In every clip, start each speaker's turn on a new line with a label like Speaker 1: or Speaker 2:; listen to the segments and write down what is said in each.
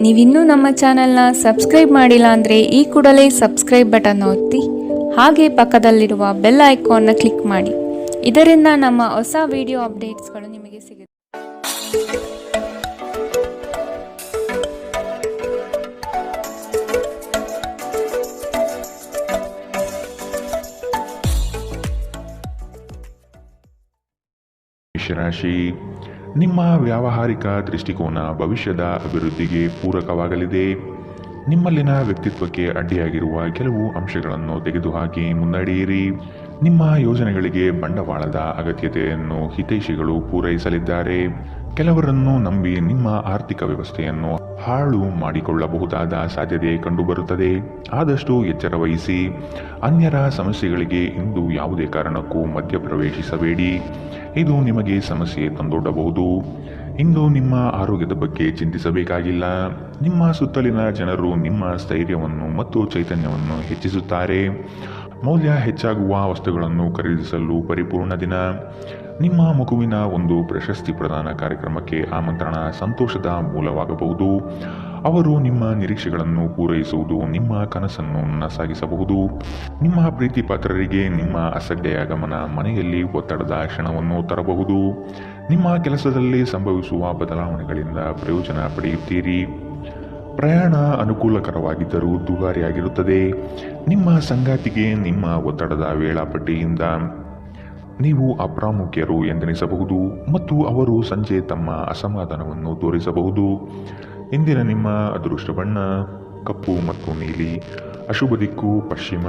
Speaker 1: ನೀವಿನ್ನೂ ನಮ್ಮ ಚಾನೆಲ್ನ ಸಬ್ಸ್ಕ್ರೈಬ್ ಮಾಡಿಲ್ಲ ಅಂದರೆ ಈ ಕೂಡಲೇ ಸಬ್ಸ್ಕ್ರೈಬ್ ಬಟನ್ ಒತ್ತಿ ಹಾಗೆ ಪಕ್ಕದಲ್ಲಿರುವ ಬೆಲ್ ಐಕಾನ್ನ ಕ್ಲಿಕ್ ಮಾಡಿ. ಇದರಿಂದ ನಮ್ಮ ಹೊಸ ವಿಡಿಯೋ ಅಪ್ಡೇಟ್ಸ್ಗಳು ನಿಮಗೆ ಸಿಗುತ್ತೆ.
Speaker 2: ಮೇಷರಾಶಿ, ನಿಮ್ಮ ವ್ಯಾವಹಾರಿಕ ದೃಷ್ಟಿಕೋನ ಭವಿಷ್ಯದ ಅಭಿವೃದ್ಧಿಗೆ ಪೂರಕವಾಗಲಿದೆ. ನಿಮ್ಮಲ್ಲಿನ ವ್ಯಕ್ತಿತ್ವಕ್ಕೆ ಅಡ್ಡಿಯಾಗಿರುವ ಕೆಲವು ಅಂಶಗಳನ್ನು ತೆಗೆದುಹಾಕಿ ಮುನ್ನಡೆಯಿರಿ. ನಿಮ್ಮ ಯೋಜನೆಗಳಿಗೆ ಬಂಡವಾಳದ ಅಗತ್ಯತೆಯನ್ನು ಹಿತೈಷಿಗಳು ಪೂರೈಸಲಿದ್ದಾರೆ. ಕೆಲವರನ್ನು ನಂಬಿ ನಿಮ್ಮ ಆರ್ಥಿಕ ವ್ಯವಸ್ಥೆಯನ್ನು ಹಾಳು ಮಾಡಿಕೊಳ್ಳಬಹುದಾದ ಸಾಧ್ಯತೆ ಕಂಡುಬರುತ್ತದೆ. ಆದಷ್ಟು ಎಚ್ಚರ ವಹಿಸಿ. ಅನ್ಯರ ಸಮಸ್ಯೆಗಳಿಗೆ ಇಂದು ಯಾವುದೇ ಕಾರಣಕ್ಕೂ ಮಧ್ಯಪ್ರವೇಶಿಸಬೇಡಿ. ಇದು ನಿಮಗೆ ಸಮಸ್ಯೆ ತಂದೊಡ್ಡಬಹುದು. ಇಂದು ನಿಮ್ಮ ಆರೋಗ್ಯದ ಬಗ್ಗೆ ಚಿಂತಿಸಬೇಕಾಗಿಲ್ಲ. ನಿಮ್ಮ ಸುತ್ತಲಿನ ಜನರು ನಿಮ್ಮ ಸ್ಥೈರ್ಯವನ್ನು ಮತ್ತು ಚೈತನ್ಯವನ್ನು ಹೆಚ್ಚಿಸುತ್ತಾರೆ. ಮೌಲ್ಯ ಹೆಚ್ಚಾಗುವ ವಸ್ತುಗಳನ್ನು ಖರೀದಿಸಲು ಪರಿಪೂರ್ಣ ದಿನ. ನಿಮ್ಮ ಮಗುವಿನ ಒಂದು ಪ್ರಶಸ್ತಿ ಪ್ರದಾನ ಕಾರ್ಯಕ್ರಮಕ್ಕೆ ಆಮಂತ್ರಣ ಸಂತೋಷದ ಮೂಲವಾಗಬಹುದು. ಅವರು ನಿಮ್ಮ ನಿರೀಕ್ಷೆಗಳನ್ನು ಪೂರೈಸುವುದು ನಿಮ್ಮ ಕನಸನ್ನು ನನಸಾಗಿಸಬಹುದು. ನಿಮ್ಮ ಪ್ರೀತಿ ಪಾತ್ರರಿಗೆ ನಿಮ್ಮ ಅಸಡ್ಡೆಯ ಗಮನ ಮನೆಯಲ್ಲಿ ಒತ್ತಡದ ಕ್ಷಣವನ್ನು ತರಬಹುದು. ನಿಮ್ಮ ಕೆಲಸದಲ್ಲಿ ಸಂಭವಿಸುವ ಬದಲಾವಣೆಗಳಿಂದ ಪ್ರಯೋಜನ ಪಡೆಯುತ್ತೀರಿ. ಪ್ರಯಾಣ ಅನುಕೂಲಕರವಾಗಿದ್ದರೂ ದುಬಾರಿಯಾಗಿರುತ್ತದೆ. ನಿಮ್ಮ ಸಂಗಾತಿಗೆ ನಿಮ್ಮ ಒತ್ತಡದ ವೇಳಾಪಟ್ಟಿಯಿಂದ ನೀವು ಅಪ್ರಾಮುಖ್ಯರು ಎಂದೆನಿಸಬಹುದು ಮತ್ತು ಅವರು ಸಂಜೆ ತಮ್ಮ ಅಸಮಾಧಾನವನ್ನು ತೋರಿಸಬಹುದು. ಇಂದಿನ ನಿಮ್ಮ ಅದೃಷ್ಟ ಬಣ್ಣ ಕಪ್ಪು ಮತ್ತು ನೀಲಿ. ಅಶುಭ ದಿಕ್ಕು ಪಶ್ಚಿಮ.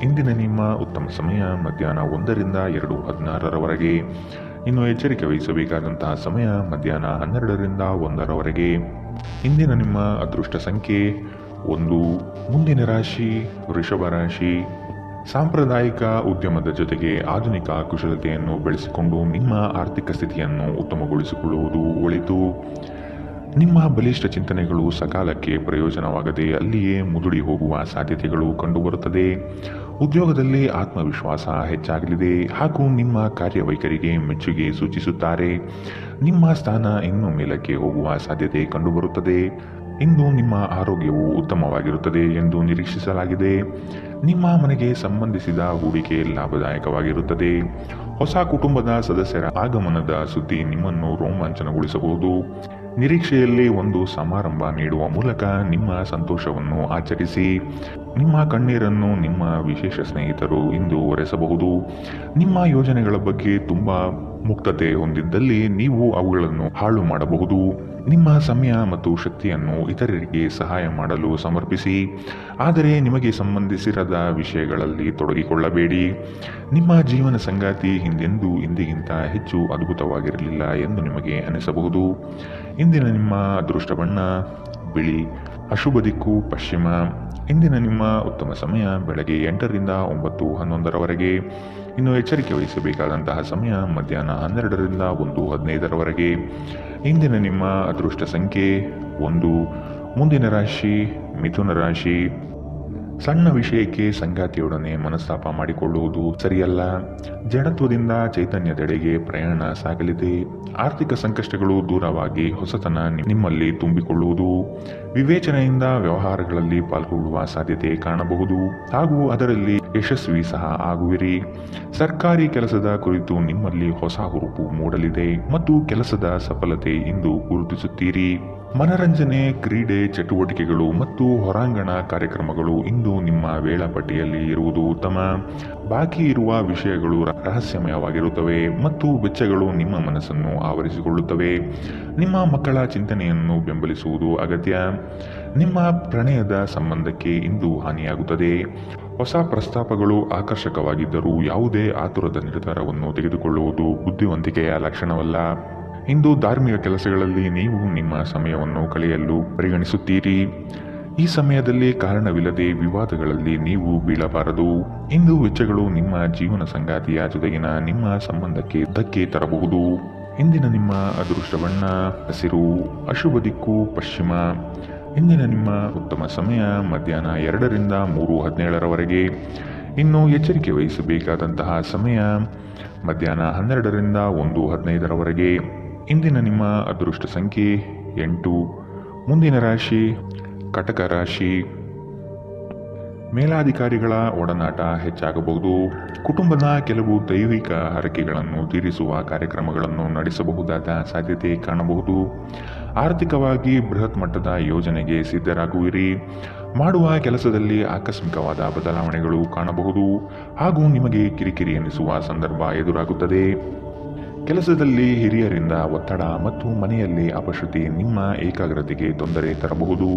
Speaker 2: ಇಂದಿನ ನಿಮ್ಮ ಉತ್ತಮ ಸಮಯ ಮಧ್ಯಾಹ್ನ 1ರಿಂದ 2:16ರವರೆಗೆ. ಇನ್ನು ಎಚ್ಚರಿಕೆ ವಹಿಸಬೇಕಾದಂತಹ ಸಮಯ ಮಧ್ಯಾಹ್ನ 12ರಿಂದ 1ರವರೆಗೆ. ಇಂದಿನ ನಿಮ್ಮ ಅದೃಷ್ಟ ಸಂಖ್ಯೆ 1. ಮುಂದಿನ ರಾಶಿ ವೃಷಭ ರಾಶಿ. ಸಾಂಪ್ರದಾಯಿಕ ಉದ್ಯಮದ ಜೊತೆಗೆ ಆಧುನಿಕ ಕುಶಲತೆಯನ್ನು ಬೆಳೆಸಿಕೊಂಡು ನಿಮ್ಮ ಆರ್ಥಿಕ ಸ್ಥಿತಿಯನ್ನು ಉತ್ತಮಗೊಳಿಸಿಕೊಳ್ಳುವುದು ಒಳಿತು. ನಿಮ್ಮ ಬಲಿಷ್ಠ ಚಿಂತನೆಗಳು ಸಕಾಲಕ್ಕೆ ಪ್ರಯೋಜನವಾಗದೆ ಅಲ್ಲಿಯೇ ಮುದುಡಿ ಹೋಗುವ ಸಾಧ್ಯತೆಗಳು ಕಂಡುಬರುತ್ತದೆ. ಉದ್ಯೋಗದಲ್ಲಿ ಆತ್ಮವಿಶ್ವಾಸ ಹೆಚ್ಚಾಗಲಿದೆ ಹಾಗೂ ನಿಮ್ಮ ಕಾರ್ಯವೈಖರಿಗೆ ಮೆಚ್ಚುಗೆ ಸೂಚಿಸುತ್ತಾರೆ. ನಿಮ್ಮ ಸ್ಥಾನ ಇನ್ನೂ ಮೇಲಕ್ಕೆ ಹೋಗುವ ಸಾಧ್ಯತೆ ಕಂಡುಬರುತ್ತದೆ. ಇಂದು ನಿಮ್ಮ ಆರೋಗ್ಯವು ಉತ್ತಮವಾಗಿರುತ್ತದೆ ಎಂದು ನಿರೀಕ್ಷಿಸಲಾಗಿದೆ. ನಿಮ್ಮ ಮನೆಗೆ ಸಂಬಂಧಿಸಿದ ಹೂಡಿಕೆ ಲಾಭದಾಯಕವಾಗಿರುತ್ತದೆ. ಹೊಸ ಕುಟುಂಬದ ಸದಸ್ಯರ ಆಗಮನದ ಸುದ್ದಿ ನಿಮ್ಮನ್ನು ರೋಮಾಂಚನಗೊಳಿಸಬಹುದು. ನಿರೀಕ್ಷೆಯಲ್ಲಿ ಒಂದು ಸಮಾರಂಭ ನೀಡುವ ಮೂಲಕ ನಿಮ್ಮ ಸಂತೋಷವನ್ನು ಆಚರಿಸಿ. ನಿಮ್ಮ ಕಣ್ಣೀರನ್ನು ನಿಮ್ಮ ವಿಶೇಷ ಸ್ನೇಹಿತರು ಇಂದು ಒರೆಸಬಹುದು. ನಿಮ್ಮ ಯೋಜನೆಗಳ ಬಗ್ಗೆ ತುಂಬ ಮುಕ್ತತೆ ಹೊಂದಿದ್ದಲ್ಲಿ ನೀವು ಅವುಗಳನ್ನು ಹಾಳು ಮಾಡಬಹುದು. ನಿಮ್ಮ ಸಮಯ ಮತ್ತು ಶಕ್ತಿಯನ್ನು ಇತರರಿಗೆ ಸಹಾಯ ಮಾಡಲು ಸಮರ್ಪಿಸಿ. ಆದರೆ ನಿಮಗೆ ಸಂಬಂಧಿಸಿರದ ವಿಷಯಗಳಲ್ಲಿ ತೊಡಗಿಕೊಳ್ಳಬೇಡಿ. ನಿಮ್ಮ ಜೀವನ ಸಂಗಾತಿ ಹಿಂದೆಂದೂ ಇಂದಿಗಿಂತ ಹೆಚ್ಚು ಅದ್ಭುತವಾಗಿರಲಿಲ್ಲ ಎಂದು ನಿಮಗೆ ಅನಿಸಬಹುದು. ಇಂದಿನ ನಿಮ್ಮ ಅದೃಷ್ಟ ಬಣ್ಣ ಬಿಳಿ. ಅಶುಭ ದಿಕ್ಕು ಪಶ್ಚಿಮ. ಇಂದಿನ ನಿಮ್ಮ ಉತ್ತಮ ಸಮಯ ಬೆಳಗ್ಗೆ 8ರಿಂದ 9:11ರವರೆಗೆ. ಇನ್ನು ಎಚ್ಚರಿಕೆ ವಹಿಸಬೇಕಾದಂತಹ ಸಮಯ ಮಧ್ಯಾಹ್ನ 12ರಿಂದ 1:15ರವರೆಗೆ. ಇಂದಿನ ನಿಮ್ಮ ಅದೃಷ್ಟ ಸಂಖ್ಯೆ 1. ಮುಂದಿನ ರಾಶಿ ಮಿಥುನ ರಾಶಿ. ಸಣ್ಣ ವಿಷಯಕ್ಕೆ ಸಂಗಾತಿಯೊಡನೆ ಮನಸ್ತಾಪ ಮಾಡಿಕೊಳ್ಳುವುದು ಸರಿಯಲ್ಲ. ಜಡತ್ವದಿಂದ ಚೈತನ್ಯದೆಡೆಗೆ ಪ್ರಯಾಣ ಸಾಗಲಿದೆ. ಆರ್ಥಿಕ ಸಂಕಷ್ಟಗಳು ದೂರವಾಗಿ ಹೊಸತನ ನಿಮ್ಮಲ್ಲಿ ತುಂಬಿಕೊಳ್ಳುವುದು. ವಿವೇಚನೆಯಿಂದ ವ್ಯವಹಾರಗಳಲ್ಲಿ ಪಾಲ್ಗೊಳ್ಳುವ ಸಾಧ್ಯತೆ ಕಾಣಬಹುದು ಹಾಗೂ ಅದರಲ್ಲಿ ಯಶಸ್ವಿ ಸಹ ಆಗುವಿರಿ. ಸರ್ಕಾರಿ ಕೆಲಸದ ಕುರಿತು ನಿಮ್ಮಲ್ಲಿ ಹೊಸ ಹುರುಪು ಮೂಡಲಿದೆ ಮತ್ತು ಕೆಲಸದ ಸಫಲತೆ ಇಂದು ಗುರುತಿಸುತ್ತೀರಿ. ಮನರಂಜನೆ, ಕ್ರೀಡೆ ಚಟುವಟಿಕೆಗಳು ಮತ್ತು ಹೊರಾಂಗಣ ಕಾರ್ಯಕ್ರಮಗಳು ಇಂದು ನಿಮ್ಮ ವೇಳಾಪಟ್ಟಿಯಲ್ಲಿ ಇರುವುದು ಉತ್ತಮ. ಬಾಕಿ ಇರುವ ವಿಷಯಗಳು ರಹಸ್ಯಮಯವಾಗಿರುತ್ತವೆ ಮತ್ತು ವೆಚ್ಚಗಳು ನಿಮ್ಮ ಮನಸ್ಸನ್ನು ಆವರಿಸಿಕೊಳ್ಳುತ್ತವೆ. ನಿಮ್ಮ ಮಕ್ಕಳ ಚಿಂತನೆಯನ್ನು ಬೆಂಬಲಿಸುವುದು ಅಗತ್ಯ. ನಿಮ್ಮ ಪ್ರಣಯದ ಸಂಬಂಧಕ್ಕೆ ಇಂದು ಹಾನಿಯಾಗುತ್ತದೆ. ಹೊಸ ಪ್ರಸ್ತಾಪಗಳು ಆಕರ್ಷಕವಾಗಿದ್ದರೂ ಯಾವುದೇ ಆತುರದ ನಿರ್ಧಾರವನ್ನು ತೆಗೆದುಕೊಳ್ಳುವುದು ಬುದ್ಧಿವಂತಿಕೆಯ ಲಕ್ಷಣವಲ್ಲ. ಇಂದು ಧಾರ್ಮಿಕ ಕೆಲಸಗಳಲ್ಲಿ ನೀವು ನಿಮ್ಮ ಸಮಯವನ್ನು ಕಳೆಯಲು ಪರಿಗಣಿಸುತ್ತೀರಿ. ಈ ಸಮಯದಲ್ಲಿ ಕಾರಣವಿಲ್ಲದೆ ವಿವಾದಗಳಲ್ಲಿ ನೀವು ಬೀಳಬಾರದು. ಇಂದು ವೆಚ್ಚಗಳು ನಿಮ್ಮ ಜೀವನ ಸಂಗಾತಿಯ ಜೊತೆಗಿನ ನಿಮ್ಮ ಸಂಬಂಧಕ್ಕೆ ಧಕ್ಕೆ ತರಬಹುದು. ಇಂದಿನ ನಿಮ್ಮ ಅದೃಷ್ಟ ಬಣ್ಣ ಹಸಿರು. ಅಶುಭ ದಿಕ್ಕು ಪಶ್ಚಿಮ. ಇಂದಿನ ನಿಮ್ಮ ಉತ್ತಮ ಸಮಯ ಮಧ್ಯಾಹ್ನ 2ರಿಂದ 3:17ರವರೆಗೆ. ಇನ್ನು ಎಚ್ಚರಿಕೆ ವಹಿಸಬೇಕಾದಂತಹ ಸಮಯ ಮಧ್ಯಾಹ್ನ 12ರಿಂದ 1:15ರವರೆಗೆ. ಇಂದಿನ ನಿಮ್ಮ ಅದೃಷ್ಟ ಸಂಖ್ಯೆ 8. ಮುಂದಿನ ರಾಶಿ ಕಟಕ ರಾಶಿ. ಮೇಲಾಧಿಕಾರಿಗಳ ಒಡನಾಟ ಹೆಚ್ಚಾಗಬಹುದು. ಕುಟುಂಬದ ಕೆಲವು ದೈವಿಕ ಹರಕೆಗಳನ್ನು ತೀರಿಸುವ ಕಾರ್ಯಕ್ರಮಗಳನ್ನು ನಡೆಸಬಹುದಾದ ಸಾಧ್ಯತೆ ಕಾಣಬಹುದು. ಆರ್ಥಿಕವಾಗಿ ಬೃಹತ್ ಮಟ್ಟದ ಯೋಜನೆಗೆ ಸಿದ್ಧರಾಗುವಿರಿ. ಮಾಡುವ ಕೆಲಸದಲ್ಲಿ ಆಕಸ್ಮಿಕವಾದ ಬದಲಾವಣೆಗಳು ಕಾಣಬಹುದು ಹಾಗೂ ನಿಮಗೆ ಕಿರಿಕಿರಿ ಎನ್ನಿಸುವ ಸಂದರ್ಭ ಎದುರಾಗುತ್ತದೆ. ಕೆಲಸದಲ್ಲಿ ಹಿರಿಯರಿಂದ ಒತ್ತಡ ಮತ್ತು ಮನೆಯಲ್ಲಿ ಅಪಶ್ರುತಿ ನಿಮ್ಮ ಏಕಾಗ್ರತೆಗೆ ತೊಂದರೆ ತರಬಹುದು.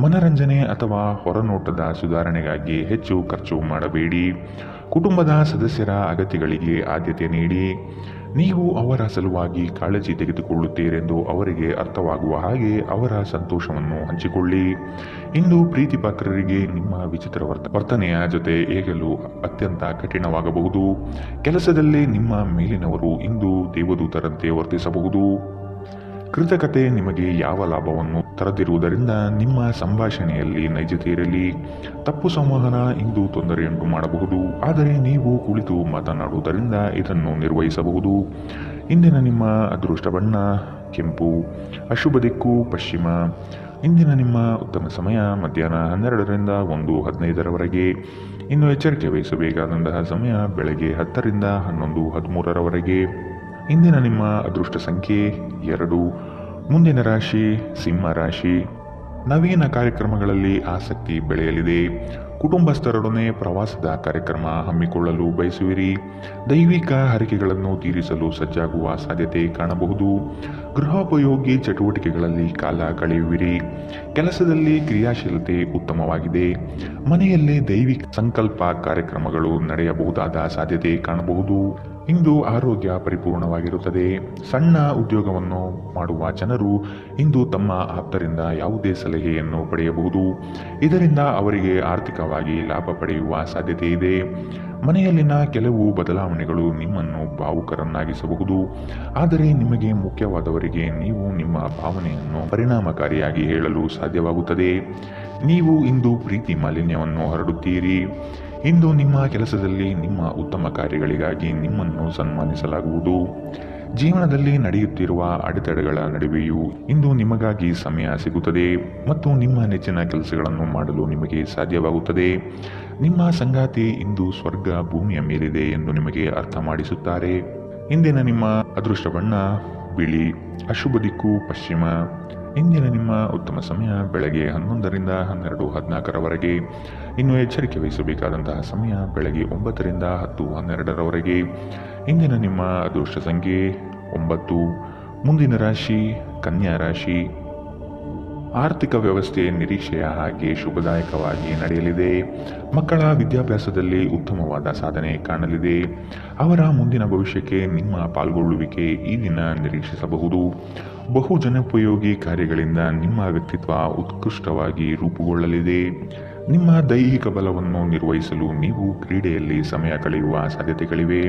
Speaker 2: ಮನರಂಜನೆ ಅಥವಾ ಹೊರನೋಟದ ಸುಧಾರಣೆಗಾಗಿ ಹೆಚ್ಚು ಖರ್ಚು ಮಾಡಬೇಡಿ. ಕುಟುಂಬದ ಸದಸ್ಯರ ಅಗತ್ಯಗಳಿಗೆ ಆದ್ಯತೆ ನೀಡಿ. ನೀವು ಅವರ ಸಲುವಾಗಿ ಕಾಳಜಿ ತೆಗೆದುಕೊಳ್ಳುತ್ತೀರೆಂದು ಅವರಿಗೆ ಅರ್ಥವಾಗುವ ಹಾಗೆ ಅವರ ಸಂತೋಷವನ್ನು ಹಂಚಿಕೊಳ್ಳಿ. ಇಂದು ಪ್ರೀತಿಪಾತ್ರರಿಗೆ ನಿಮ್ಮ ವಿಚಿತ್ರ ವರ್ತನೆಯ ಜೊತೆ ಏಗಲು ಅತ್ಯಂತ ಕಠಿಣವಾಗಬಹುದು. ಕೆಲಸದಲ್ಲಿ ನಿಮ್ಮ ಮೇಲಿನವರು ಇಂದು ದೇವದೂತರಂತೆ ವರ್ತಿಸಬಹುದು. ಕೃತಕತೆ ನಿಮಗೆ ಯಾವ ಲಾಭವನ್ನು ತರದಿರುವುದರಿಂದ ನಿಮ್ಮ ಸಂಭಾಷಣೆಯಲ್ಲಿ ನೈಜತೆ ಇರಲಿ. ತಪ್ಪು ಸಂವಹನ ಇಂದು ತೊಂದರೆಯುಂಟು ಮಾಡಬಹುದು, ಆದರೆ ನೀವು ಕುಳಿತು ಮಾತನಾಡುವುದರಿಂದ ಇದನ್ನು ನಿರ್ವಹಿಸಬಹುದು. ಇಂದಿನ ನಿಮ್ಮ ಅದೃಷ್ಟ ಬಣ್ಣ ಕೆಂಪು, ಅಶುಭ ದಿಕ್ಕು ಪಶ್ಚಿಮ. ಇಂದಿನ ನಿಮ್ಮ ಉತ್ತಮ ಸಮಯ ಮಧ್ಯಾಹ್ನ 12ರಿಂದ 1:15ರವರೆಗೆ. ಇನ್ನು ಎಚ್ಚರಿಕೆ ವಹಿಸಬೇಕಾದಂತಹ ಸಮಯ ಬೆಳಗ್ಗೆ 10ರಿಂದ 11:13ರವರೆಗೆ. ಇಂದಿನ ನಿಮ್ಮ ಅದೃಷ್ಟ ಸಂಖ್ಯೆ 2. ಮುಂದಿನ ರಾಶಿ ಸಿಂಹ ರಾಶಿ. ನವೀನ ಕಾರ್ಯಕ್ರಮಗಳಲ್ಲಿ ಆಸಕ್ತಿ ಬೆಳೆಯಲಿದೆ. ಕುಟುಂಬಸ್ಥರೊಡನೆ ಪ್ರವಾಸದ ಕಾರ್ಯಕ್ರಮ ಹಮ್ಮಿಕೊಳ್ಳಲು ಬಯಸುವಿರಿ. ದೈವಿಕ ಹರಕೆಗಳನ್ನು ತೀರಿಸಲು ಸಜ್ಜಾಗುವ ಸಾಧ್ಯತೆ ಕಾಣಬಹುದು. ಗೃಹೋಪಯೋಗಿ ಚಟುವಟಿಕೆಗಳಲ್ಲಿ ಕಾಲ ಕಳೆಯುವಿರಿ. ಕೆಲಸದಲ್ಲಿ ಕ್ರಿಯಾಶೀಲತೆ ಉತ್ತಮವಾಗಿದೆ. ಮನೆಯಲ್ಲಿ ದೈವಿಕ ಸಂಕಲ್ಪ ಕಾರ್ಯಕ್ರಮಗಳು ನಡೆಯಬಹುದಾದ ಸಾಧ್ಯತೆ ಕಾಣಬಹುದು. ಇಂದು ಆರೋಗ್ಯ ಪರಿಪೂರ್ಣವಾಗಿರುತ್ತದೆ. ಸಣ್ಣ ಉದ್ಯೋಗವನ್ನು ಮಾಡುವ ಜನರು ಇಂದು ತಮ್ಮ ಆಪ್ತರಿಂದ ಯಾವುದೇ ಸಲಹೆಯನ್ನು ಪಡೆಯಬಹುದು. ಇದರಿಂದ ಅವರಿಗೆ ಆರ್ಥಿಕವಾಗಿ ಲಾಭ ಪಡೆಯುವ ಸಾಧ್ಯತೆ ಇದೆ. ಮನೆಯಲ್ಲಿನ ಕೆಲವು ಬದಲಾವಣೆಗಳು ನಿಮ್ಮನ್ನು ಭಾವುಕರನ್ನಾಗಿಸಬಹುದು, ಆದರೆ ನಿಮಗೆ ಮುಖ್ಯವಾದವರಿಗೆ ನೀವು ನಿಮ್ಮ ಭಾವನೆಯನ್ನು ಪರಿಣಾಮಕಾರಿಯಾಗಿ ಹೇಳಲು ಸಾಧ್ಯವಾಗುತ್ತದೆ. ನೀವು ಇಂದು ಪ್ರೀತಿ ಮಾಲಿನ್ಯವನ್ನು ಹರಡುತ್ತೀರಿ. ಇಂದು ನಿಮ್ಮ ಕೆಲಸದಲ್ಲಿ ನಿಮ್ಮ ಉತ್ತಮ ಕಾರ್ಯಗಳಿಗಾಗಿ ನಿಮ್ಮನ್ನು ಸನ್ಮಾನಿಸಲಾಗುವುದು. ಜೀವನದಲ್ಲಿ ನಡೆಯುತ್ತಿರುವ ಅಡೆತಡೆಗಳ ನಡುವೆಯೂ ಇಂದು ನಿಮಗಾಗಿ ಸಮಯ ಸಿಗುತ್ತದೆ ಮತ್ತು ನಿಮ್ಮ ನೆಚ್ಚಿನ ಕೆಲಸಗಳನ್ನು ಮಾಡಲು ನಿಮಗೆ ಸಾಧ್ಯವಾಗುತ್ತದೆ. ನಿಮ್ಮ ಸಂಗಾತಿ ಇಂದು ಸ್ವರ್ಗ ಭೂಮಿಯ ಮೇಲಿದೆ ಎಂದು ನಿಮಗೆ ಅರ್ಥ ಮಾಡಿಸುತ್ತಾರೆ. ಇಂದಿನ ನಿಮ್ಮ ಅದೃಷ್ಟ ಬಣ್ಣ ಬಿಳಿ, ಅಶುಭ ದಿಕ್ಕು ಪಶ್ಚಿಮ. ಇಂದಿನ ನಿಮ್ಮ ಉತ್ತಮ ಸಮಯ ಬೆಳಗ್ಗೆ 11ರಿಂದ 12:14ರವರೆಗೆ. ಇನ್ನು ಎಚ್ಚರಿಕೆ ವಹಿಸಬೇಕಾದಂತಹ ಸಮಯ ಬೆಳಗ್ಗೆ 9ರಿಂದ 10:12ರವರೆಗೆ. ಇಂದಿನ ನಿಮ್ಮ ಅದೃಷ್ಟ ಸಂಖ್ಯೆ 9. ಮುಂದಿನ ರಾಶಿ ಕನ್ಯಾ ರಾಶಿ. ಆರ್ಥಿಕ ವ್ಯವಸ್ಥೆ ನಿರೀಕ್ಷೆಯ ಹಾಗೆ ಶುಭದಾಯಕವಾಗಿ ನಡೆಯಲಿದೆ. ಮಕ್ಕಳ ವಿದ್ಯಾಭ್ಯಾಸದಲ್ಲಿ ಉತ್ತಮವಾದ ಸಾಧನೆ ಕಾಣಲಿದೆ. ಅವರ ಮುಂದಿನ ಭವಿಷ್ಯಕ್ಕೆ ನಿಮ್ಮ ಪಾಲ್ಗೊಳ್ಳುವಿಕೆ ಈ ದಿನ ನಿರೀಕ್ಷಿಸಬಹುದು. ಬಹು ಜನೋಪಯೋಗಿ ಕಾರ್ಯಗಳಿಂದ ನಿಮ್ಮ ವ್ಯಕ್ತಿತ್ವ ಉತ್ಕೃಷ್ಟವಾಗಿ ರೂಪುಗೊಳ್ಳಲಿದೆ. ನಿಮ್ಮ ದೈಹಿಕ ಬಲವನ್ನು ನಿರ್ವಹಿಸಲು ನೀವು ಕ್ರೀಡೆಯಲ್ಲಿ ಸಮಯ ಕಳೆಯುವ ಸಾಧ್ಯತೆಗಳಿವೆ.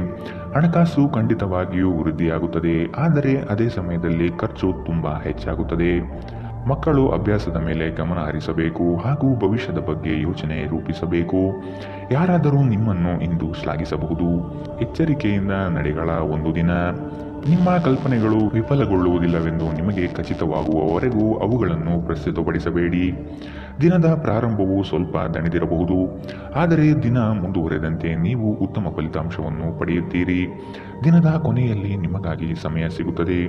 Speaker 2: ಹಣಕಾಸು ಖಂಡಿತವಾಗಿಯೂ ವೃದ್ಧಿಯಾಗುತ್ತದೆ, ಆದರೆ ಅದೇ ಸಮಯದಲ್ಲಿ ಖರ್ಚು ತುಂಬ ಹೆಚ್ಚಾಗುತ್ತದೆ. ಮಕ್ಕಳು ಅಭ್ಯಾಸದ ಮೇಲೆ ಗಮನ ಹರಿಸಬೇಕು ಹಾಗೂ ಭವಿಷ್ಯದ ಬಗ್ಗೆ ಯೋಚನೆ ರೂಪಿಸಬೇಕು. ಯಾರಾದರೂ ನಿಮ್ಮನ್ನು ಇಂದು ಶ್ಲಾಘಿಸಬಹುದು. ಎಚ್ಚರಿಕೆಯಿಂದ ನಡೆಗಳ ಒಂದು ದಿನ. ನಿಮ್ಮ ಕಲ್ಪನೆಗಳು ವಿಫಲಗೊಳ್ಳುವುದಿಲ್ಲವೆಂದು ನಿಮಗೆ ಖಚಿತವಾಗುವವರೆಗೂ ಅವುಗಳನ್ನು ಪ್ರಸ್ತುತಪಡಿಸಬೇಡಿ. ದಿನದ ಪ್ರಾರಂಭವು ಸ್ವಲ್ಪ ದಣಿದಿರಬಹುದು, ಆದರೆ ದಿನ ಮುಂದುವರೆದಂತೆ ನೀವು ಉತ್ತಮ ಫಲಿತಾಂಶವನ್ನು ಪಡೆಯುತ್ತೀರಿ. ದಿನದ ಕೊನೆಯಲ್ಲಿ ನಿಮಗಾಗಿ ಸಮಯ ಸಿಗುತ್ತದೆ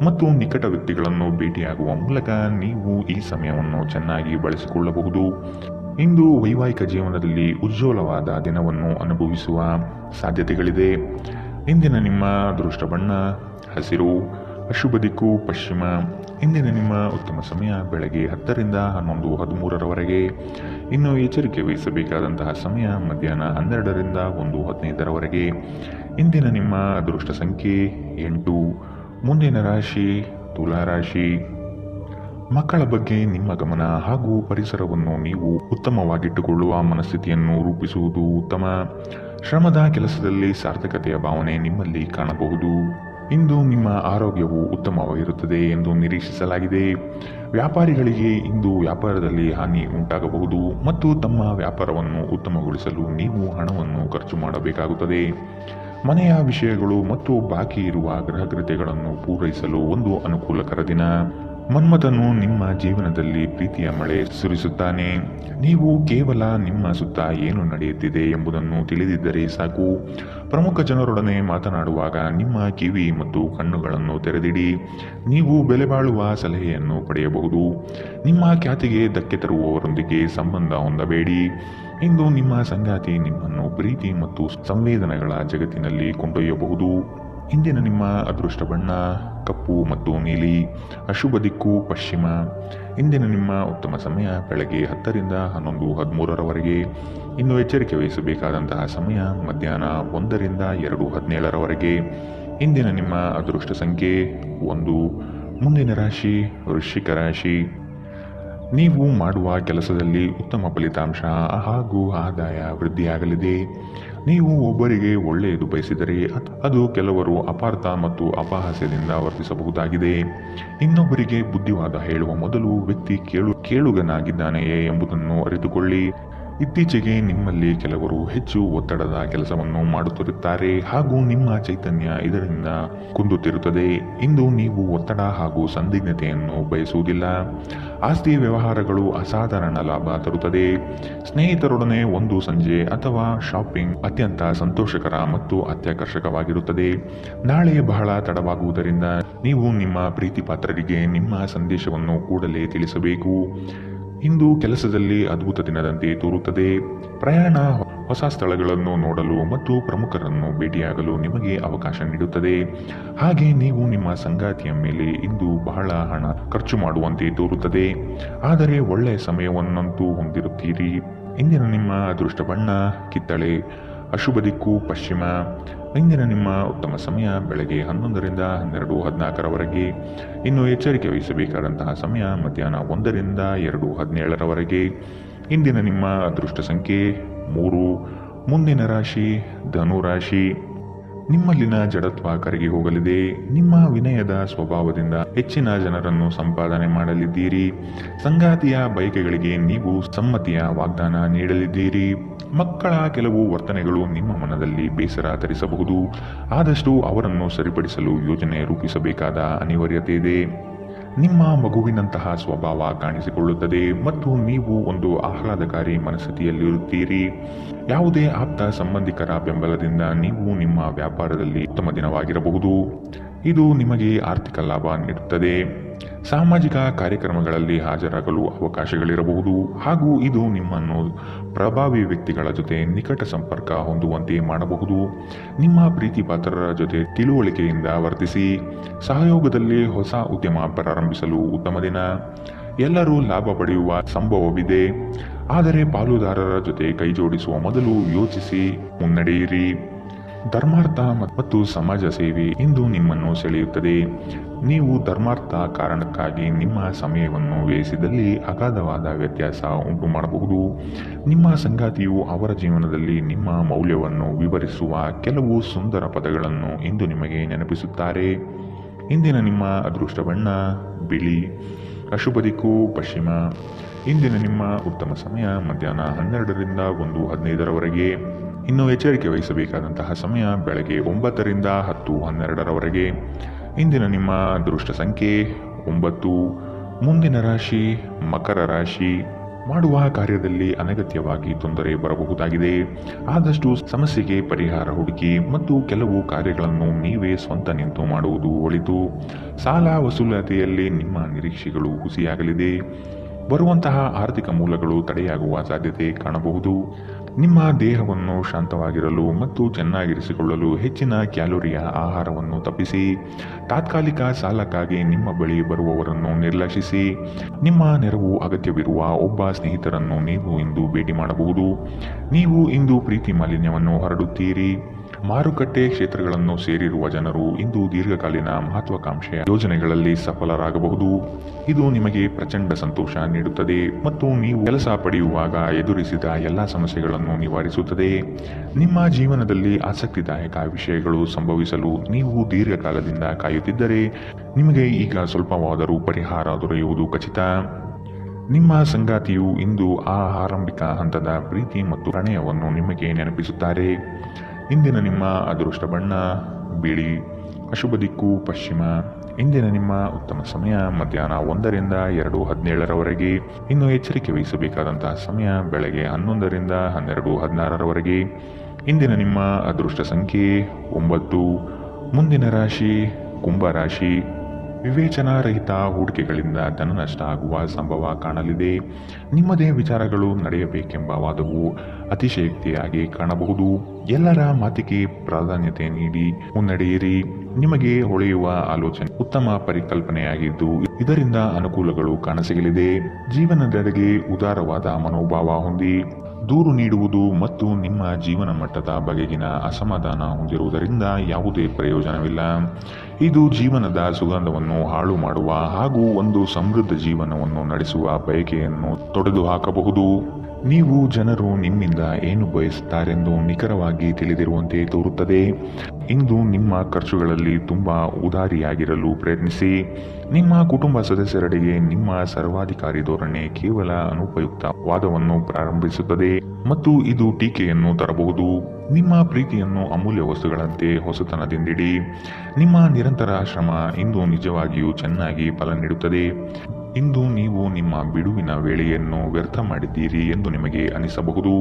Speaker 2: ಮತ್ತು ನಿಕಟ ವ್ಯಕ್ತಿಗಳನ್ನು ಭೇಟಿಯಾಗುವ ಮೂಲಕ ನೀವು ಈ ಸಮಯವನ್ನು ಚೆನ್ನಾಗಿ ಬಳಸಿಕೊಳ್ಳಬಹುದು. ಇಂದು ವೈವಾಹಿಕ ಜೀವನದಲ್ಲಿ ಉಜ್ವಲವಾದ ದಿನವನ್ನು ಅನುಭವಿಸುವ ಸಾಧ್ಯತೆಗಳಿದೆ. ಇಂದಿನ ನಿಮ್ಮ ಅದೃಷ್ಟ ಬಣ್ಣ ಹಸಿರು, ಅಶುಭ ದಿಕ್ಕು ಪಶ್ಚಿಮ. ಇಂದಿನ ನಿಮ್ಮ ಉತ್ತಮ ಸಮಯ ಬೆಳಗ್ಗೆ 10ರಿಂದ 11:13ರವರೆಗೆ. ಇನ್ನು ಎಚ್ಚರಿಕೆ ವಹಿಸಬೇಕಾದಂತಹ ಸಮಯ ಮಧ್ಯಾಹ್ನ 12ರಿಂದ 1:15ರವರೆಗೆ. ಇಂದಿನ ನಿಮ್ಮ ಅದೃಷ್ಟ ಸಂಖ್ಯೆ 8. ಮುಂದಿನ ರಾಶಿ ತುಲಾ ರಾಶಿ. ಮಕ್ಕಳ ಬಗ್ಗೆ ನಿಮ್ಮ ಗಮನ ಹಾಗೂ ಪರಿಸರವನ್ನು ನೀವು ಉತ್ತಮವಾಗಿಟ್ಟುಕೊಳ್ಳುವ ಮನಸ್ಥಿತಿಯನ್ನು ರೂಪಿಸುವುದು ಉತ್ತಮ. ಶ್ರಮದ ಕೆಲಸದಲ್ಲಿ ಸಾರ್ಥಕತೆಯ ಭಾವನೆ ನಿಮ್ಮಲ್ಲಿ ಕಾಣಬಹುದು. ಇಂದು ನಿಮ್ಮ ಆರೋಗ್ಯವು ಉತ್ತಮವಾಗಿರುತ್ತದೆ ಎಂದು ನಿರೀಕ್ಷಿಸಲಾಗಿದೆ. ವ್ಯಾಪಾರಿಗಳಿಗೆ ಇಂದು ವ್ಯಾಪಾರದಲ್ಲಿ ಹಾನಿ ಉಂಟಾಗಬಹುದು ಮತ್ತು ತಮ್ಮ ವ್ಯಾಪಾರವನ್ನು ಉತ್ತಮಗೊಳಿಸಲು ನೀವು ಹಣವನ್ನು ಖರ್ಚು ಮಾಡಬೇಕಾಗುತ್ತದೆ. ಮನೆಯ ವಿಷಯಗಳು ಮತ್ತು ಬಾಕಿ ಇರುವ ಗೃಹಕೃತ್ಯಗಳನ್ನು ಪೂರೈಸಲು ಒಂದು ಅನುಕೂಲಕರ ದಿನ. ಮನ್ಮಥನು ನಿಮ್ಮ ಜೀವನದಲ್ಲಿ ಪ್ರೀತಿಯ ಮಳೆ ಸುರಿಸುತ್ತಾನೆ. ನೀವು ಕೇವಲ ನಿಮ್ಮ ಸುತ್ತ ಏನು ನಡೆಯುತ್ತಿದೆ ಎಂಬುದನ್ನು ತಿಳಿದಿದ್ದರೆ ಸಾಕು. ಪ್ರಮುಖ ಜನರೊಡನೆ ಮಾತನಾಡುವಾಗ ನಿಮ್ಮ ಕಿವಿ ಮತ್ತು ಕಣ್ಣುಗಳನ್ನು ತೆರೆದಿಡಿ. ನೀವು ಬೆಲೆಬಾಳುವ ಸಲಹೆಯನ್ನು ಪಡೆಯಬಹುದು. ನಿಮ್ಮ ಖ್ಯಾತಿಗೆ ಧಕ್ಕೆ ತರುವವರೊಂದಿಗೆ ಸಂಬಂಧ ಹೊಂದಬೇಡಿ. ಇಂದು ನಿಮ್ಮ ಸಂಗಾತಿ ನಿಮ್ಮನ್ನು ಪ್ರೀತಿ ಮತ್ತು ಸಂವೇದನೆಗಳ ಜಗತ್ತಿನಲ್ಲಿ ಕೊಂಡೊಯ್ಯಬಹುದು. ಇಂದಿನ ನಿಮ್ಮ ಅದೃಷ್ಟ ಬಣ್ಣ ಕಪ್ಪು ಮತ್ತು ನೀಲಿ. ಅಶುಭ ದಿಕ್ಕು ಪಶ್ಚಿಮ. ಇಂದಿನ ನಿಮ್ಮ ಉತ್ತಮ ಸಮಯ ಬೆಳಗ್ಗೆ 10 ರಿಂದ 11:13ರವರೆಗೆ. ಇನ್ನು ಎಚ್ಚರಿಕೆ ವಹಿಸಬೇಕಾದಂತಹ ಸಮಯ ಮಧ್ಯಾಹ್ನ 1 ರಿಂದ 2:17ರವರೆಗೆ. ಇಂದಿನ ನಿಮ್ಮ ಅದೃಷ್ಟ ಸಂಖ್ಯೆ 1. ಮುಂದಿನ ರಾಶಿ ವೃಶ್ಚಿಕ ರಾಶಿ. ನೀವು ಮಾಡುವ ಕೆಲಸದಲ್ಲಿ ಉತ್ತಮ ಫಲಿತಾಂಶ ಹಾಗೂ ಆದಾಯ ವೃದ್ಧಿಯಾಗಲಿದೆ. ನೀವು ಒಬ್ಬರಿಗೆ ಒಳ್ಳೆಯದು ಬಯಸಿದರೆ ಅದು ಕೆಲವರು ಅಪಾರ್ಥ ಮತ್ತು ಅಪಹಾಸ್ಯದಿಂದ ವರ್ತಿಸಬಹುದಾಗಿದೆ. ಇನ್ನೊಬ್ಬರಿಗೆ ಬುದ್ಧಿವಾದ ಹೇಳುವ ಮೊದಲು ವ್ಯಕ್ತಿ ಕೇಳುಗನಾಗಿದ್ದಾನೆಯೇ ಎಂಬುದನ್ನು ಅರಿತುಕೊಳ್ಳಿ. ಇತ್ತೀಚೆಗೆ ನಿಮ್ಮಲ್ಲಿ ಕೆಲವರು ಹೆಚ್ಚು ಒತ್ತಡದ ಕೆಲಸವನ್ನು ಮಾಡುತ್ತಿರುತ್ತಾರೆ ಹಾಗೂ ನಿಮ್ಮ ಚೈತನ್ಯ ಇದರಿಂದ ಕುಂದುತ್ತಿರುತ್ತದೆ. ಇಂದು ನೀವು ಒತ್ತಡ ಹಾಗೂ ಸಂದಿಗ್ಧತೆಯನ್ನು ಬಯಸುವುದಿಲ್ಲ. ಆಸ್ತಿ ವ್ಯವಹಾರಗಳು ಅಸಾಧಾರಣ ಲಾಭ ತರುತ್ತದೆ. ಸ್ನೇಹಿತರೊಡನೆ ಒಂದು ಸಂಜೆ ಅಥವಾ ಶಾಪಿಂಗ್ ಅತ್ಯಂತ ಸಂತೋಷಕರ ಮತ್ತು ಅತ್ಯಾಕರ್ಷಕವಾಗಿರುತ್ತದೆ. ನಾಳೆ ಬಹಳ ತಡವಾಗುವುದರಿಂದ ನೀವು ನಿಮ್ಮ ಪ್ರೀತಿ ಪಾತ್ರರಿಗೆ ನಿಮ್ಮ ಸಂದೇಶವನ್ನು ಕೂಡಲೇ ತಿಳಿಸಬೇಕು. ಇಂದು ಕೆಲಸದಲ್ಲಿ ಅದ್ಭುತ ದಿನದಂತೆ ತೋರುತ್ತದೆ. ಪ್ರಯಾಣ ಹೊಸ ಸ್ಥಳಗಳನ್ನು ನೋಡಲು ಮತ್ತು ಪ್ರಮುಖರನ್ನು ಭೇಟಿಯಾಗಲು ನಿಮಗೆ ಅವಕಾಶ ನೀಡುತ್ತದೆ. ಹಾಗೆ ನೀವು ನಿಮ್ಮ ಸಂಗಾತಿಯ ಮೇಲೆ ಇಂದು ಬಹಳ ಹಣ ಖರ್ಚು ಮಾಡುವಂತೆ ತೋರುತ್ತದೆ. ಆದರೆ ಒಳ್ಳೆಯ ಸಮಯವನ್ನಂತೂ ಹೊಂದಿರುತ್ತೀರಿ. ಇಂದಿನ ನಿಮ್ಮ ಅದೃಷ್ಟ ಬಣ್ಣ ಕಿತ್ತಳೆ. ಅಶುಭ ದಿಕ್ಕು ಪಶ್ಚಿಮ. ಇಂದಿನ ನಿಮ್ಮ ಉತ್ತಮ ಸಮಯ ಬೆಳಗ್ಗೆ 11 ರಿಂದ 12:14ರವರೆಗೆ. ಇನ್ನು ಎಚ್ಚರಿಕೆ ವಹಿಸಬೇಕಾದಂತಹ ಸಮಯ ಮಧ್ಯಾಹ್ನ 1 ರಿಂದ 2:17ರವರೆಗೆ. ಇಂದಿನ ನಿಮ್ಮ ಅದೃಷ್ಟ ಸಂಖ್ಯೆ 3. ಮುಂದಿನ ರಾಶಿ ಧನು ರಾಶಿ. ನಿಮ್ಮಲ್ಲಿನ ಜಡತ್ವ ಕರಗಿ ಹೋಗಲಿದೆ. ನಿಮ್ಮ ವಿನಯದ ಸ್ವಭಾವದಿಂದ ಹೆಚ್ಚಿನ ಜನರನ್ನು ಸಂಪಾದನೆ ಮಾಡಲಿದ್ದೀರಿ. ಸಂಗಾತಿಯ ಬಯಕೆಗಳಿಗೆ ನೀವು ಸಮ್ಮತಿಯ ವಾಗ್ದಾನ ನೀಡಲಿದ್ದೀರಿ. ಮಕ್ಕಳ ಕೆಲವು ವರ್ತನೆಗಳು ನಿಮ್ಮ ಮನದಲ್ಲಿ ಬೇಸರ ತರಿಸಬಹುದು. ಆದಷ್ಟು ಅವರನ್ನು ಸರಿಪಡಿಸಲು ಯೋಜನೆ ರೂಪಿಸಬೇಕಾದ ಅನಿವಾರ್ಯತೆ ಇದೆ. ನಿಮ್ಮ ಮಗುವಿನಂತಹ ಸ್ವಭಾವ ಕಾಣಿಸಿಕೊಳ್ಳುತ್ತದೆ ಮತ್ತು ನೀವು ಒಂದು ಆಹ್ಲಾದಕಾರಿ ಮನಸ್ಥಿತಿಯಲ್ಲಿರುತ್ತೀರಿ. ಯಾವುದೇ ಆಪ್ತ ಸಂಬಂಧಿಕರ ಬೆಂಬಲದಿಂದ ನೀವು ನಿಮ್ಮ ವ್ಯಾಪಾರದಲ್ಲಿ ಉತ್ತಮ ದಿನವಾಗಿರಬಹುದು. ಇದು ನಿಮಗೆ ಆರ್ಥಿಕ ಲಾಭ ನೀಡುತ್ತದೆ. ಸಾಮಾಜಿಕ ಕಾರ್ಯಕ್ರಮಗಳಲ್ಲಿ ಹಾಜರಾಗಲು ಅವಕಾಶಗಳಿರಬಹುದು ಹಾಗೂ ಇದು ನಿಮ್ಮನ್ನು ಪ್ರಭಾವಿ ವ್ಯಕ್ತಿಗಳ ಜೊತೆ ನಿಕಟ ಸಂಪರ್ಕ ಹೊಂದುವಂತೆ ಮಾಡಬಹುದು. ನಿಮ್ಮ ಪ್ರೀತಿ ಪಾತ್ರರ ಜೊತೆ ತಿಳುವಳಿಕೆಯಿಂದ ವರ್ತಿಸಿ. ಸಹಯೋಗದಲ್ಲಿ ಹೊಸ ಉದ್ಯಮ ಪ್ರಾರಂಭಿಸಲು ಉತ್ತಮ ದಿನ. ಎಲ್ಲರೂ ಲಾಭ ಪಡೆಯುವ ಸಂಭವವಿದೆ. ಆದರೆ ಪಾಲುದಾರರ ಜೊತೆ ಕೈಜೋಡಿಸುವ ಮೊದಲು ಯೋಚಿಸಿ ಮುನ್ನಡೆಯಿರಿ. ಧರ್ಮಾರ್ಥ ಮತ್ತು ಸಮಾಜ ಸೇವೆ ಇಂದು ನಿಮ್ಮನ್ನು ಸೆಳೆಯುತ್ತದೆ. ನೀವು ಧರ್ಮಾರ್ಥ ಕಾರಣಕ್ಕಾಗಿ ನಿಮ್ಮ ಸಮಯವನ್ನು ವ್ಯಯಿಸಿದಲ್ಲಿ ಅಗಾಧವಾದ ವ್ಯತ್ಯಾಸ ಉಂಟು ಮಾಡಬಹುದು. ನಿಮ್ಮ ಸಂಗಾತಿಯು ಅವರ ಜೀವನದಲ್ಲಿ ನಿಮ್ಮ ಮೌಲ್ಯವನ್ನು ವಿವರಿಸುವ ಕೆಲವು ಸುಂದರ ಪದಗಳನ್ನು ಇಂದು ನಿಮಗೆ ನೆನಪಿಸುತ್ತಾರೆ. ಇಂದಿನ ನಿಮ್ಮ ಅದೃಷ್ಟ ಬಣ್ಣ ಬಿಳಿ. ಅಶುಭ ದಿಕ್ಕು ಪಶ್ಚಿಮ. ಇಂದಿನ ನಿಮ್ಮ ಉತ್ತಮ ಸಮಯ ಮಧ್ಯಾಹ್ನ 12 ರಿಂದ 1:15ರವರೆಗೆ. ಇನ್ನು ಎಚ್ಚರಿಕೆ ವಹಿಸಬೇಕಾದಂತಹ ಸಮಯ ಬೆಳಗ್ಗೆ 9 ರಿಂದ 10:12ರವರೆಗೆ. ಇಂದಿನ ನಿಮ್ಮ ಅದೃಷ್ಟ ಸಂಖ್ಯೆ 9. ಮುಂದಿನ ರಾಶಿ ಮಕರ ರಾಶಿ. ಮಾಡುವ ಕಾರ್ಯದಲ್ಲಿ ಅನಗತ್ಯವಾಗಿ ತೊಂದರೆ ಬರಬಹುದಾಗಿದೆ. ಆದಷ್ಟು ಸಮಸ್ಯೆಗೆ ಪರಿಹಾರ ಹುಡುಕಿ ಮತ್ತು ಕೆಲವು ಕಾರ್ಯಗಳನ್ನು ನೀವೇ ಸ್ವಂತ ನಿಂತು ಮಾಡುವುದು ಒಳಿತು. ಸಾಲ ವಸೂಲಾತಿಯಲ್ಲಿ ನಿಮ್ಮ ನಿರೀಕ್ಷೆಗಳು ಹುಸಿಯಾಗಲಿದೆ. ಬರುವಂತಹ ಆರ್ಥಿಕ ಮೂಲಗಳು ತಡೆಯಾಗುವ ಸಾಧ್ಯತೆ ಕಾಣಬಹುದು. ನಿಮ್ಮ ದೇಹವನ್ನು ಶಾಂತವಾಗಿರಲು ಮತ್ತು ಚೆನ್ನಾಗಿರಿಸಿಕೊಳ್ಳಲು ಹೆಚ್ಚಿನ ಕ್ಯಾಲೋರಿಯ ಆಹಾರವನ್ನು ತಪ್ಪಿಸಿ. ತಾತ್ಕಾಲಿಕ ಸಾಲಕ್ಕಾಗಿ ನಿಮ್ಮ ಬಳಿ ಬರುವವರನ್ನು ನಿರ್ಲಕ್ಷಿಸಿ. ನಿಮ್ಮ ನೆರವು ಅಗತ್ಯವಿರುವ ಒಬ್ಬ ಸ್ನೇಹಿತರನ್ನು ನೀವು ಇಂದು ಭೇಟಿ ಮಾಡಬಹುದು. ನೀವು ಇಂದು ಪ್ರೀತಿ ಮಾಲಿನ್ಯವನ್ನು ಹರಡುತ್ತೀರಿ. ಮಾರುಕಟ್ಟೆ ಕ್ಷೇತ್ರಗಳನ್ನು ಸೇರಿರುವ ಜನರು ಇಂದು ದೀರ್ಘಕಾಲೀನ ಮಹತ್ವಾಕಾಂಕ್ಷೆಯ ಯೋಜನೆಗಳಲ್ಲಿ ಸಫಲರಾಗಬಹುದು. ಇದು ನಿಮಗೆ ಪ್ರಚಂಡ ಸಂತೋಷ ನೀಡುತ್ತದೆ ಮತ್ತು ನೀವು ಕೆಲಸ ಪಡೆಯುವಾಗ ಎದುರಿಸಿದ ಎಲ್ಲ ಸಮಸ್ಯೆಗಳನ್ನು ನಿವಾರಿಸುತ್ತದೆ. ನಿಮ್ಮ ಜೀವನದಲ್ಲಿ ಆಸಕ್ತಿದಾಯಕ ವಿಷಯಗಳು ಸಂಭವಿಸಲು ನೀವು ದೀರ್ಘಕಾಲದಿಂದ ಕಾಯುತ್ತಿದ್ದರೆ ನಿಮಗೆ ಈಗ ಸ್ವಲ್ಪವಾದರೂ ಪರಿಹಾರ ದೊರೆಯುವುದು ಖಚಿತ. ನಿಮ್ಮ ಸಂಗಾತಿಯು ಇಂದು ಆ ಆರಂಭಿಕ ಹಂತದ ಪ್ರೀತಿ ಮತ್ತು ಪ್ರಣಯವನ್ನು ನಿಮಗೆ ನೆನಪಿಸುತ್ತಾರೆ. ಇಂದಿನ ನಿಮ್ಮ ಅದೃಷ್ಟ ಬಣ್ಣ ಬಿಳಿ. ಅಶುಭ ದಿಕ್ಕು ಪಶ್ಚಿಮ. ಇಂದಿನ ನಿಮ್ಮ ಉತ್ತಮ ಸಮಯ ಮಧ್ಯಾಹ್ನ 1ರಿಂದ 2:17ರವರೆಗೆ. ಇನ್ನು ಎಚ್ಚರಿಕೆ ವಹಿಸಬೇಕಾದಂತಹ ಸಮಯ ಬೆಳಗ್ಗೆ 11ರಿಂದ 12:16ರವರೆಗೆ. ಇಂದಿನ ನಿಮ್ಮ ಅದೃಷ್ಟ ಸಂಖ್ಯೆ 9. ಮುಂದಿನ ರಾಶಿ ಕುಂಭರಾಶಿ. ವಿವೇಚನಾರಹಿತ ಹೂಡಿಕೆಗಳಿಂದ ಧನನಷ್ಟ ಆಗುವ ಸಂಭವ ಕಾಣಲಿದೆ. ನಿಮ್ಮದೇ ವಿಚಾರಗಳು ನಡೆಯಬೇಕೆಂಬ ವಾದವು ಅತಿಶಯೋಕ್ತಿಯಾಗಿ ಕಾಣಬಹುದು. ಎಲ್ಲರ ಮಾತಿಗೆ ಪ್ರಾಧಾನ್ಯತೆ ನೀಡಿ ಮುನ್ನಡೆಯಿರಿ. ನಿಮಗೆ ಹೊಳೆಯುವ ಆಲೋಚನೆ ಉತ್ತಮ ಪರಿಕಲ್ಪನೆಯಾಗಿದ್ದು ಇದರಿಂದ ಅನುಕೂಲಗಳು ಕಾಣಸಿಗಲಿದೆ. ಜೀವನದೆಡೆಗೆ ಉದಾರವಾದ ಮನೋಭಾವ ಹೊಂದಿ ದೂರು ನೀಡುವುದು ಮತ್ತು ನಿಮ್ಮ ಜೀವನ ಮಟ್ಟದ ಬಗೆಗಿನ ಅಸಮಾಧಾನ ಹೊಂದಿರುವುದರಿಂದ ಯಾವುದೇ ಪ್ರಯೋಜನವಿಲ್ಲ. ಇದು ಜೀವನದ ಸುಗಂಧವನ್ನು ಹಾಳು ಮಾಡುವ ಹಾಗೂ ಒಂದು ಸಮೃದ್ಧ ಜೀವನವನ್ನು ನಡೆಸುವ ಬಯಕೆಯನ್ನು ತೊಡೆದುಹಾಕಬಹುದು. ನೀವು ಜನರು ನಿಮ್ಮಿಂದ ಏನು ಬಯಸುತ್ತಾರೆಂದು ನಿಖರವಾಗಿ ತಿಳಿದಿರುವಂತೆ ತೋರುತ್ತದೆ. ಇಂದು ನಿಮ್ಮ ಖರ್ಚುಗಳಲ್ಲಿ ತುಂಬ ಉದಾರಿಯಾಗಿರಲು ಪ್ರಯತ್ನಿಸಿ. ನಿಮ್ಮ ಕುಟುಂಬ ಸದಸ್ಯರೆಡೆಗೆ ನಿಮ್ಮ ಸರ್ವಾಧಿಕಾರಿ ಧೋರಣೆ ಕೇವಲ ಅನುಪಯುಕ್ತ ವಾದವನ್ನು ಪ್ರಾರಂಭಿಸುತ್ತದೆ ಮತ್ತು ಇದು ಟೀಕೆಯನ್ನು ತರಬಹುದು. ನಿಮ್ಮ ಪ್ರೀತಿಯನ್ನು ಅಮೂಲ್ಯ ವಸ್ತುಗಳಂತೆ ಹೊಸತನದಿಂದಿಡಿ. ನಿಮ್ಮ ನಿರಂತರ ಶ್ರಮ ಇಂದು ನಿಜವಾಗಿಯೂ ಚೆನ್ನಾಗಿ ಫಲ ನೀಡುತ್ತದೆ. ಇಂದು ನೀವು ನಿಮ್ಮ ಬಿಡುವಿನ ವೇಳೆಯನ್ನು ವ್ಯರ್ಥ ಮಾಡಿದ್ದೀರಿ ಎಂದು ನಿಮಗೆ ಅನಿಸಬಹುದು.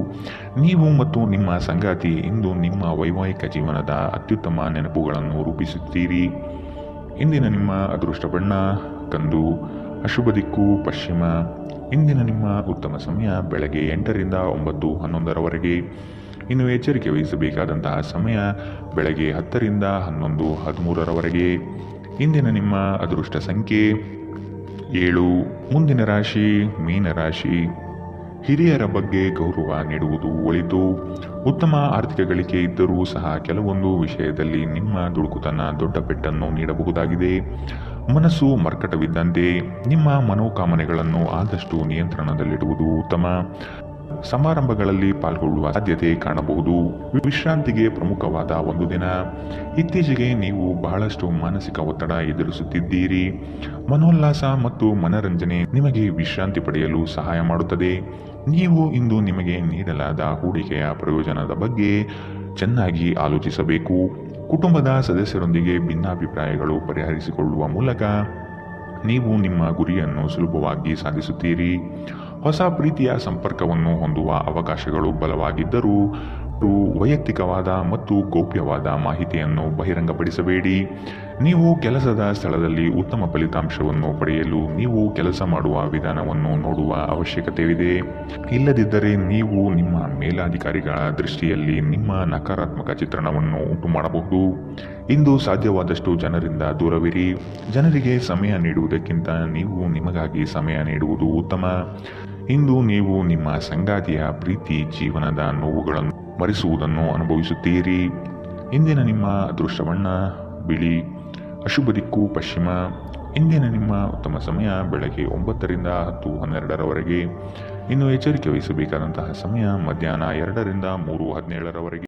Speaker 2: ನೀವು ಮತ್ತು ನಿಮ್ಮ ಸಂಗಾತಿ ಇಂದು ನಿಮ್ಮ ವೈವಾಹಿಕ ಜೀವನದ ಅತ್ಯುತ್ತಮ ನೆನಪುಗಳನ್ನು ರೂಪಿಸುತ್ತೀರಿ. ಇಂದಿನ ನಿಮ್ಮ ಅದೃಷ್ಟ ಬಣ್ಣ ಕಂದು, ಅಶುಭ ದಿಕ್ಕು ಪಶ್ಚಿಮ. ಇಂದಿನ ನಿಮ್ಮ ಉತ್ತಮ ಸಮಯ ಬೆಳಗ್ಗೆ 8ರಿಂದ 9:11ರವರೆಗೆ. ಇನ್ನು ಎಚ್ಚರಿಕೆ ವಹಿಸಬೇಕಾದಂತಹ ಸಮಯ ಬೆಳಗ್ಗೆ 10ರಿಂದ 11:13ರವರೆಗೆ. ಇಂದಿನ ನಿಮ್ಮ ಅದೃಷ್ಟ ಸಂಖ್ಯೆ 7. ಮುಂದಿನ ರಾಶಿ ಮೀನರಾಶಿ. ಹಿರಿಯರ ಬಗ್ಗೆ ಗೌರವ ನೀಡುವುದು ಒಳಿತು. ಉತ್ತಮ ಆರ್ಥಿಕ ಗಳಿಕೆ ಇದ್ದರೂ ಸಹ ಕೆಲವೊಂದು ವಿಷಯದಲ್ಲಿ ನಿಮ್ಮ ದುಡುಕುತನ ದೊಡ್ಡ ಪೆಟ್ಟನ್ನು ನೀಡಬಹುದಾಗಿದೆ. ಮನಸ್ಸು ಮರ್ಕಟವಿದ್ದಂತೆ ನಿಮ್ಮ ಮನೋಕಾಮನೆಗಳನ್ನು ಆದಷ್ಟು ನಿಯಂತ್ರಣದಲ್ಲಿಡುವುದು ಉತ್ತಮ. ಸಮಾರಂಭಗಳಲ್ಲಿ ಪಾಲ್ಗೊಳ್ಳುವ ಸಾಧ್ಯತೆ ಕಾಣಬಹುದು. ವಿಶ್ರಾಂತಿಗೆ ಪ್ರಮುಖವಾದ ಒಂದು ದಿನ. ಇತ್ತೀಚೆಗೆ ನೀವು ಬಹಳಷ್ಟು ಮಾನಸಿಕ ಒತ್ತಡ ಎದುರಿಸುತ್ತಿದ್ದೀರಿ. ಮನೋಲ್ಲಾಸ ಮತ್ತು ಮನರಂಜನೆ ನಿಮಗೆ ವಿಶ್ರಾಂತಿ ಪಡೆಯಲು ಸಹಾಯ ಮಾಡುತ್ತದೆ. ನೀವು ಇಂದು ನಿಮಗೆ ನೀಡಲಾದ ಹೂಡಿಕೆಯ ಪ್ರಯೋಜನದ ಬಗ್ಗೆ ಚೆನ್ನಾಗಿ ಆಲೋಚಿಸಬೇಕು. ಕುಟುಂಬದ ಸದಸ್ಯರೊಂದಿಗೆ ಭಿನ್ನಾಭಿಪ್ರಾಯಗಳು ಪರಿಹರಿಸಿಕೊಳ್ಳುವ ಮೂಲಕ ನೀವು ನಿಮ್ಮ ಗುರಿಯನ್ನು ಸುಲಭವಾಗಿ ಸಾಧಿಸುತ್ತೀರಿ. ಹೊಸ ಪ್ರೀತಿಯ ಸಂಪರ್ಕವನ್ನು ಹೊಂದುವ ಅವಕಾಶಗಳು ಬಲವಾಗಿದ್ದರೂ ವೈಯಕ್ತಿಕವಾದ ಮತ್ತು ಗೌಪ್ಯವಾದ ಮಾಹಿತಿಯನ್ನು ಬಹಿರಂಗಪಡಿಸಬೇಡಿ. ನೀವು ಕೆಲಸದ ಸ್ಥಳದಲ್ಲಿ ಉತ್ತಮ ಫಲಿತಾಂಶವನ್ನು ಪಡೆಯಲು ನೀವು ಕೆಲಸ ಮಾಡುವ ವಿಧಾನವನ್ನು ನೋಡುವ ಅವಶ್ಯಕತೆಯಿದೆ. ಇಲ್ಲದಿದ್ದರೆ ನೀವು ನಿಮ್ಮ ಮೇಲಾಧಿಕಾರಿಗಳ ದೃಷ್ಟಿಯಲ್ಲಿ ನಿಮ್ಮ ನಕಾರಾತ್ಮಕ ಚಿತ್ರಣವನ್ನು ಉಂಟು ಮಾಡಬಹುದು. ಇಂದು ಸಾಧ್ಯವಾದಷ್ಟು ಜನರಿಂದ ದೂರವಿರಿ. ಜನರಿಗೆ ಸಮಯ ನೀಡುವುದಕ್ಕಿಂತ ನೀವು ನಿಮಗಾಗಿ ಸಮಯ ನೀಡುವುದು ಉತ್ತಮ. ಇಂದು ನೀವು ನಿಮ್ಮ ಸಂಗಾತಿಯ ಪ್ರೀತಿ ಜೀವನದ ನೋವುಗಳನ್ನು ಮರೆಸುವುದನ್ನು ಅನುಭವಿಸುತ್ತೀರಿ. ಇಂದಿನ ನಿಮ್ಮ ಅದೃಷ್ಟ ಬಣ್ಣ ಬಿಳಿ, ಅಶುಭ ದಿಕ್ಕು ಪಶ್ಚಿಮ. ಇಂದಿನ ನಿಮ್ಮ ಉತ್ತಮ ಸಮಯ ಬೆಳಗ್ಗೆ 9ರಿಂದ 10:12ರವರೆಗೆ. ಇನ್ನು ಎಚ್ಚರಿಕೆ ವಹಿಸಬೇಕಾದಂತಹ ಸಮಯ ಮಧ್ಯಾಹ್ನ 2ರಿಂದ 3:17ರವರೆಗೆ.